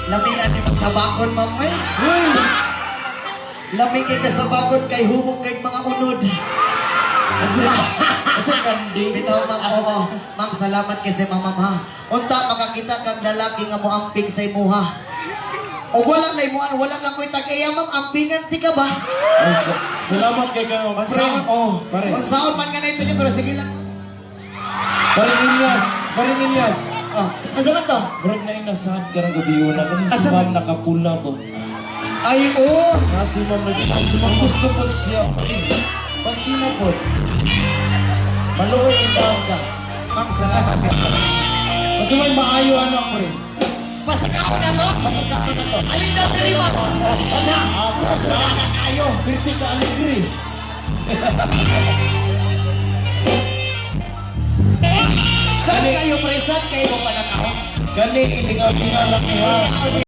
Lamig ati magsabakon, ma'am. Uy! Lamig kay kasabakon kay hubog kay mga unod. Asa kanding? Bitaw, ma'am. Oo. Ma'am, salamat kasi ma'am, ha. Unta, makakita kang lalaki nga mo amping sa imuha. O wala lang mo, wala lang ko itagaya, ma'am. Ampingan, di ka ba? Salamat kay kayo. Salamat. Oh, pare. Kung saan man ka na ito niyo, pero sige lang. Pare Ilyas. Oh, masama to? Brad na inasahan ka ng gabi na kung si Asa ma'am nakapula ko. Ay, oo. Kasi ma'am nag-stop si ma'am gusto po siya. Pag sinapot, maluoy yung taon ka. Ma'am, salamat ka. Kasi may maayo anak mo rin. Pasakao na to? Masakit na to. Alin daw diri, ma'am? Wala. Wala na kayo. Pirti ka alegri. Saan kayo, pre? Saan kayo pa nakao? Gani, hindi nga pinalaki ha.